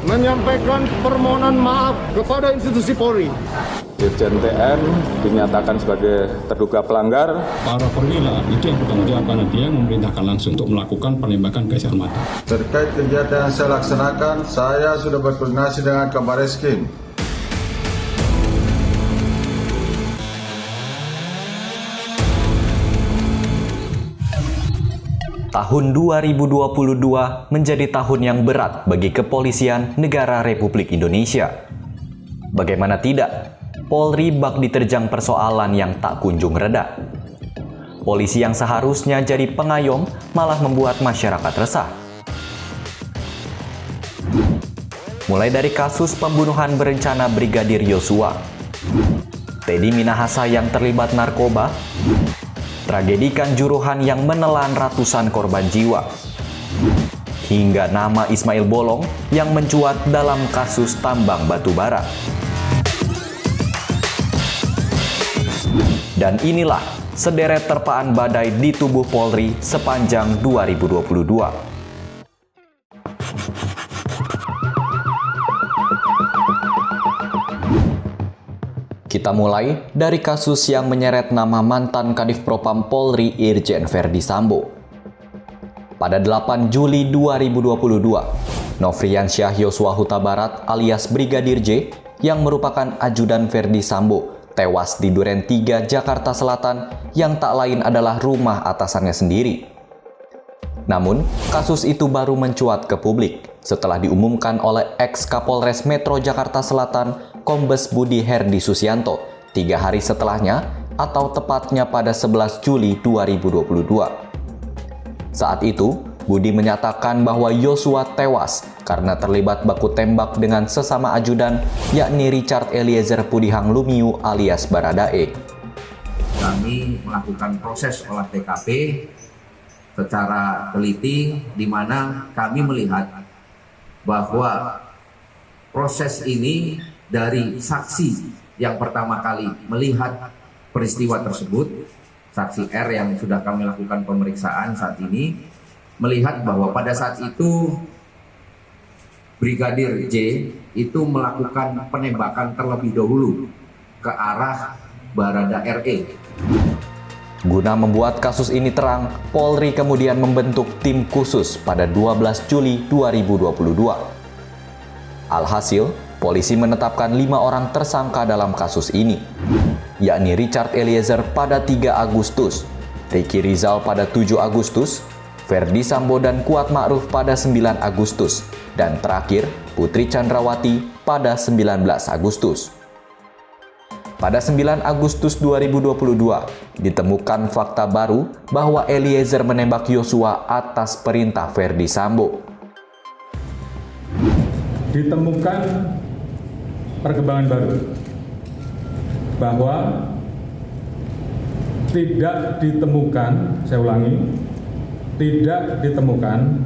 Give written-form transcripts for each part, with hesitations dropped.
menyampaikan permohonan maaf kepada institusi Polri. Irjen TN dinyatakan sebagai terduga pelanggar. Para perwira itu yang bertanggung jawab karena dia yang memerintahkan langsung untuk melakukan penembakan gas air mata. Terkait kegiatan yang saya laksanakan, saya sudah berkoordinasi dengan Kabareskrim. Tahun 2022 menjadi tahun yang berat bagi kepolisian negara Republik Indonesia. Bagaimana tidak, Polri bak diterjang persoalan yang tak kunjung reda. Polisi yang seharusnya jadi pengayom malah membuat masyarakat resah. Mulai dari kasus pembunuhan berencana Brigadir Yosua, Teddy Minahasa yang terlibat narkoba, tragedi Kanjuruhan yang menelan ratusan korban jiwa, hingga nama Ismail Bolong yang mencuat dalam kasus tambang batu bara. Dan inilah sederet terpaan badai di tubuh Polri sepanjang 2022. Kita mulai dari kasus yang menyeret nama mantan Kadif Propam Polri Irjen Verdi Sambo. Pada 8 Juli 2022, Nofriansyah Yosua Huta Barat alias Brigadir J yang merupakan ajudan Verdi Sambo tewas di Duren 3, Jakarta Selatan yang tak lain adalah rumah atasannya sendiri. Namun, kasus itu baru mencuat ke publik setelah diumumkan oleh ex-Kapolres Metro Jakarta Selatan, Kombes Budi Herdi Susianto, 3 hari setelahnya atau tepatnya pada 11 Juli 2022. Saat itu, Budi menyatakan bahwa Yosua tewas karena terlibat baku tembak dengan sesama ajudan, yakni Richard Eliezer Pudihang Lumiu alias Baradae. Kami melakukan proses olah TKP secara teliti, di mana kami melihat bahwa proses ini dari saksi yang pertama kali melihat peristiwa tersebut, saksi R yang sudah kami lakukan pemeriksaan saat ini, melihat bahwa pada saat itu Brigadir J itu melakukan penembakan terlebih dahulu ke arah Barada RE. Guna membuat kasus ini terang, Polri kemudian membentuk tim khusus pada 12 Juli 2022. Alhasil, polisi menetapkan 5 orang tersangka dalam kasus ini, yakni Richard Eliezer pada 3 Agustus, Ricky Rizal pada 7 Agustus, Verdi Sambo dan Kuat Ma'ruf pada 9 Agustus, dan terakhir Putri Chandrawati pada 19 Agustus. Pada 9 Agustus 2022, ditemukan fakta baru bahwa Eliezer menembak Yosua atas perintah Verdi Sambo. Ditemukan perkembangan baru bahwa tidak ditemukan, saya ulangi, tidak ditemukan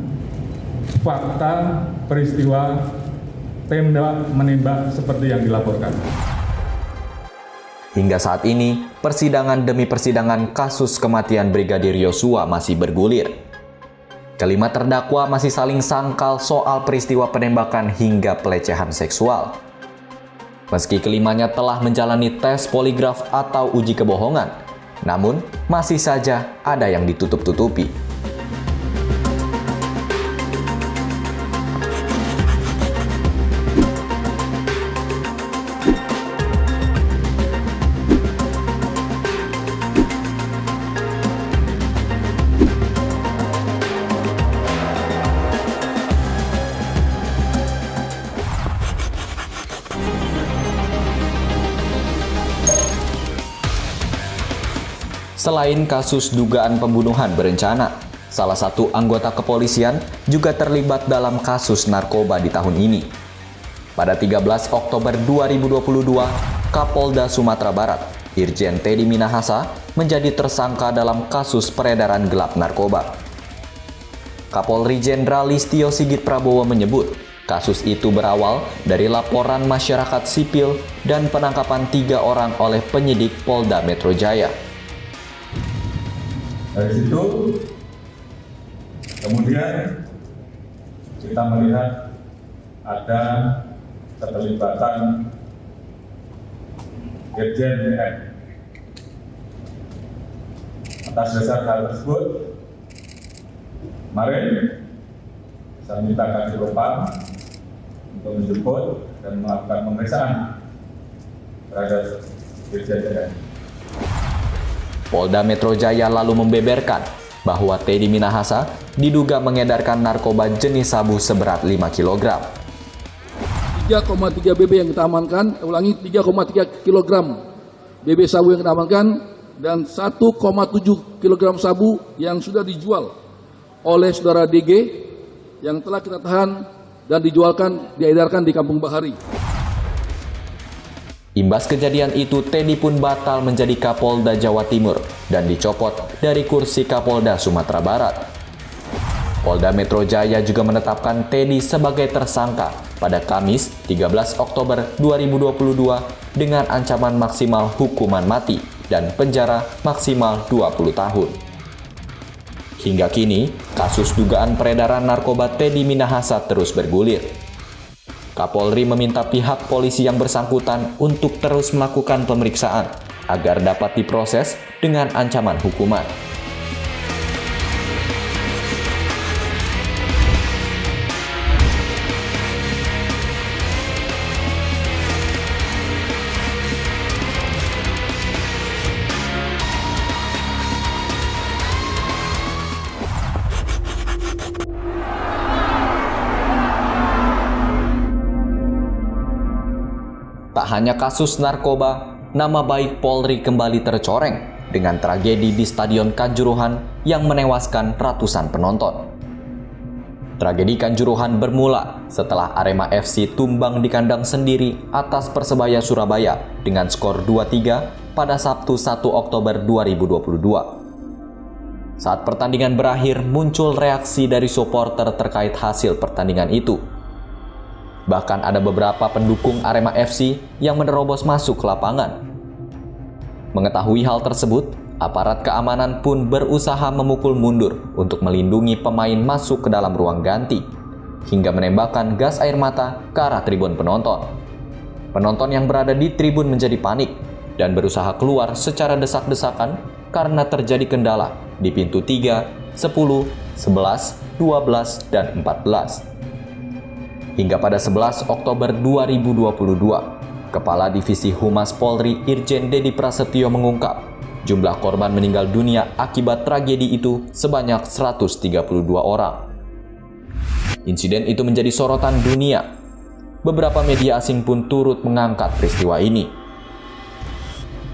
fakta peristiwa tembak menembak seperti yang dilaporkan. Hingga saat ini, persidangan demi persidangan kasus kematian Brigadir Yosua masih bergulir. Kelima terdakwa masih saling sangkal soal peristiwa penembakan hingga pelecehan seksual. Meski kelimanya telah menjalani tes poligraf atau uji kebohongan, namun masih saja ada yang ditutup-tutupi. Selain kasus dugaan pembunuhan berencana, salah satu anggota kepolisian juga terlibat dalam kasus narkoba di tahun ini. Pada 13 Oktober 2022, Kapolda Sumatera Barat, Irjen Teddy Minahasa, menjadi tersangka dalam kasus peredaran gelap narkoba. Kapolri Jenderal Listio Sigit Prabowo menyebut, kasus itu berawal dari laporan masyarakat sipil dan penangkapan 3 orang oleh penyidik Polda Metro Jaya. Dari situ, kemudian kita melihat ada keterlibatan Irjen BN. Atas dasar hal tersebut, kemarin saya minta Kadif Propam untuk menjemput dan melakukan pemeriksaan terhadap Irjen BN. Polda Metro Jaya lalu membeberkan bahwa Teddy Minahasa diduga mengedarkan narkoba jenis sabu seberat 5 kg. 3,3 BB yang kita amankan, 3,3 kg BB sabu yang kita amankan, dan 1,7 kg sabu yang sudah dijual oleh saudara DG yang telah kita tahan dan diedarkan di Kampung Bahari. Imbas kejadian itu, Teddy pun batal menjadi Kapolda Jawa Timur dan dicopot dari kursi Kapolda Sumatera Barat. Polda Metro Jaya juga menetapkan Teddy sebagai tersangka pada Kamis 13 Oktober 2022 dengan ancaman maksimal hukuman mati dan penjara maksimal 20 tahun. Hingga kini, kasus dugaan peredaran narkoba Teddy Minahasa terus bergulir. Kapolri meminta pihak polisi yang bersangkutan untuk terus melakukan pemeriksaan agar dapat diproses dengan ancaman hukuman. Tak hanya kasus narkoba, nama baik Polri kembali tercoreng dengan tragedi di Stadion Kanjuruhan yang menewaskan ratusan penonton. Tragedi Kanjuruhan bermula setelah Arema FC tumbang di kandang sendiri atas Persebaya Surabaya dengan skor 2-3 pada Sabtu 1 Oktober 2022. Saat pertandingan berakhir, muncul reaksi dari supporter terkait hasil pertandingan itu. Bahkan ada beberapa pendukung Arema FC yang menerobos masuk ke lapangan. Mengetahui hal tersebut, aparat keamanan pun berusaha memukul mundur untuk melindungi pemain masuk ke dalam ruang ganti, hingga menembakkan gas air mata ke arah tribun penonton. Penonton yang berada di tribun menjadi panik dan berusaha keluar secara desak-desakan karena terjadi kendala di pintu 3, 10, 11, 12, dan 14. Hingga pada 11 Oktober 2022, Kepala Divisi Humas Polri Irjen Dedi Prasetyo mengungkap jumlah korban meninggal dunia akibat tragedi itu sebanyak 132 orang. Insiden itu menjadi sorotan dunia. Beberapa media asing pun turut mengangkat peristiwa ini.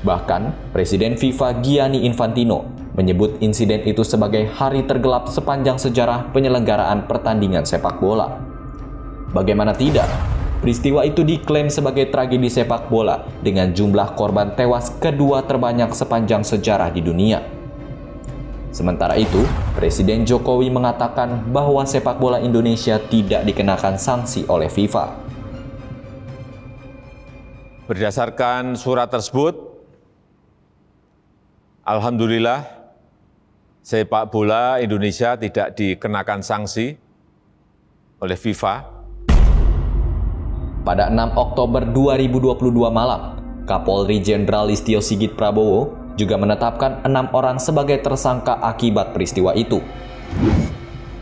Bahkan, Presiden FIFA Gianni Infantino menyebut insiden itu sebagai hari tergelap sepanjang sejarah penyelenggaraan pertandingan sepak bola. Bagaimana tidak, peristiwa itu diklaim sebagai tragedi sepak bola dengan jumlah korban tewas kedua terbanyak sepanjang sejarah di dunia. Sementara itu, Presiden Jokowi mengatakan bahwa sepak bola Indonesia tidak dikenakan sanksi oleh FIFA. Berdasarkan surat tersebut, alhamdulillah sepak bola Indonesia tidak dikenakan sanksi oleh FIFA. Pada 6 Oktober 2022 malam, Kapolri Jenderal Listio Sigit Prabowo juga menetapkan 6 orang sebagai tersangka akibat peristiwa itu.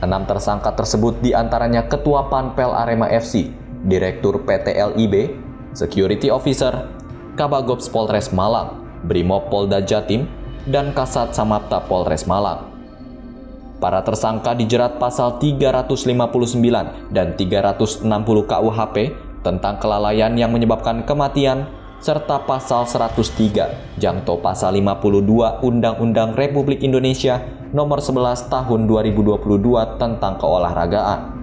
6 tersangka tersebut diantaranya Ketua Panpel Arema FC, Direktur PT LIB, Security Officer, Kabagops Polres Malang, Brimob Polda Jatim, dan Kasat Samapta Polres Malang. Para tersangka dijerat pasal 359 dan 360 KUHP tentang kelalaian yang menyebabkan kematian, serta pasal 103 jangto pasal 52 Undang-Undang Republik Indonesia Nomor 11 Tahun 2022 tentang keolahragaan.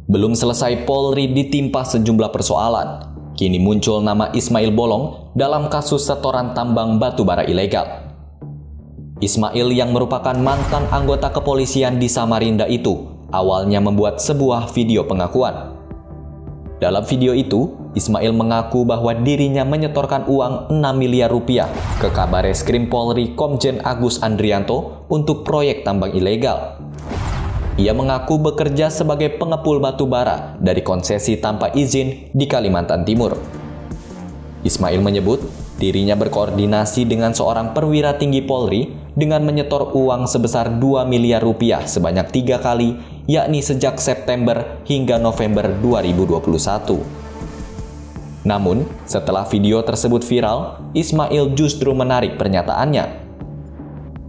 Belum selesai Polri ditimpa sejumlah persoalan. Kini muncul nama Ismail Bolong dalam kasus setoran tambang batu bara ilegal. Ismail yang merupakan mantan anggota kepolisian di Samarinda itu awalnya membuat sebuah video pengakuan. Dalam video itu, Ismail mengaku bahwa dirinya menyetorkan uang 6 miliar rupiah ke Kabareskrim Polri Komjen Agus Andrianto untuk proyek tambang ilegal. Ia mengaku bekerja sebagai pengepul batu bara dari konsesi tanpa izin di Kalimantan Timur. Ismail menyebut dirinya berkoordinasi dengan seorang perwira tinggi Polri dengan menyetor uang sebesar 2 miliar rupiah sebanyak 3 kali, yakni sejak September hingga November 2021. Namun, setelah video tersebut viral, Ismail justru menarik pernyataannya.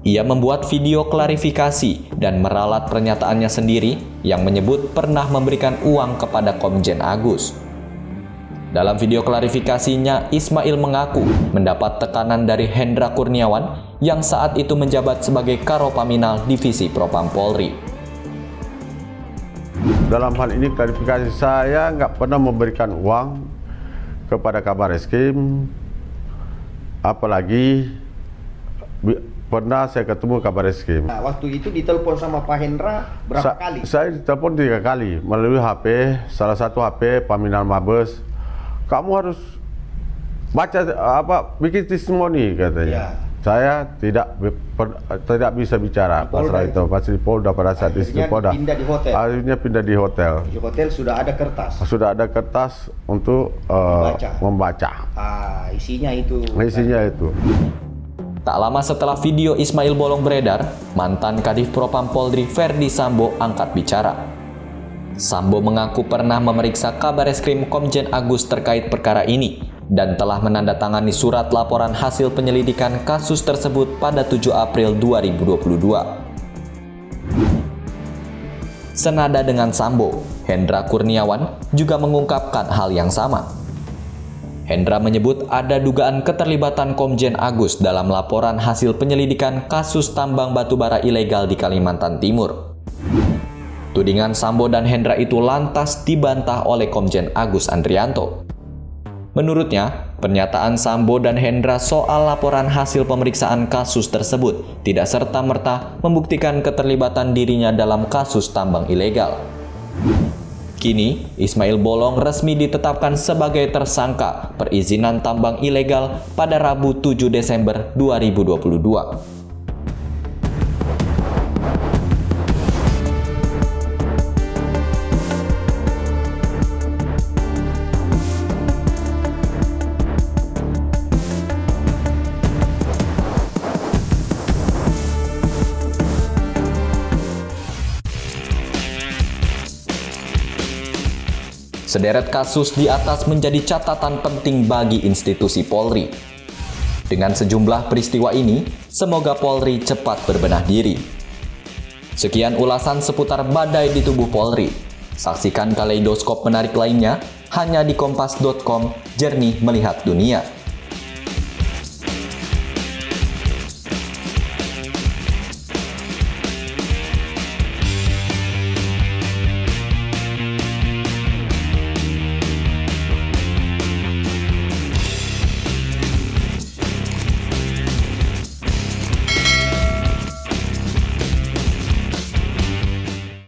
Ia membuat video klarifikasi dan meralat pernyataannya sendiri yang menyebut pernah memberikan uang kepada Komjen Agus. Dalam video klarifikasinya, Ismail mengaku mendapat tekanan dari Hendra Kurniawan yang saat itu menjabat sebagai Karopaminal Divisi Propam Polri. Dalam hal ini klarifikasi, saya nggak pernah memberikan uang kepada Kabareskrim, apalagi pernah saya ketemu Kabareskrim. Nah, waktu itu ditelepon sama Pak Hendra berapa kali? Saya ditelepon 3 kali melalui HP, salah satu HP Paminal Mabes. Kamu harus baca bikin testimoni katanya. Ya. Saya tidak bisa bicara pasal itu. Pasal di Polda pada saat itu Polda. Akhirnya pindah di hotel. Di hotel sudah ada kertas. Sudah ada kertas untuk membaca. Isinya itu. Isinya itu. Tak lama setelah video Ismail Bolong beredar, mantan Kadif Propam Polri Ferdi Sambo angkat bicara. Sambo mengaku pernah memeriksa Kabareskrim Komjen Agus terkait perkara ini dan telah menandatangani surat laporan hasil penyelidikan kasus tersebut pada 7 April 2022. Senada dengan Sambo, Hendra Kurniawan juga mengungkapkan hal yang sama. Hendra menyebut ada dugaan keterlibatan Komjen Agus dalam laporan hasil penyelidikan kasus tambang batubara ilegal di Kalimantan Timur. Tudingan Sambo dan Hendra itu lantas dibantah oleh Komjen Agus Andrianto. Menurutnya, pernyataan Sambo dan Hendra soal laporan hasil pemeriksaan kasus tersebut tidak serta-merta membuktikan keterlibatan dirinya dalam kasus tambang ilegal. Kini, Ismail Bolong resmi ditetapkan sebagai tersangka perizinan tambang ilegal pada Rabu 7 Desember 2022. Sederet kasus di atas menjadi catatan penting bagi institusi Polri. Dengan sejumlah peristiwa ini, semoga Polri cepat berbenah diri. Sekian ulasan seputar badai di tubuh Polri. Saksikan kaleidoskop menarik lainnya hanya di kompas.com, jernih melihat dunia.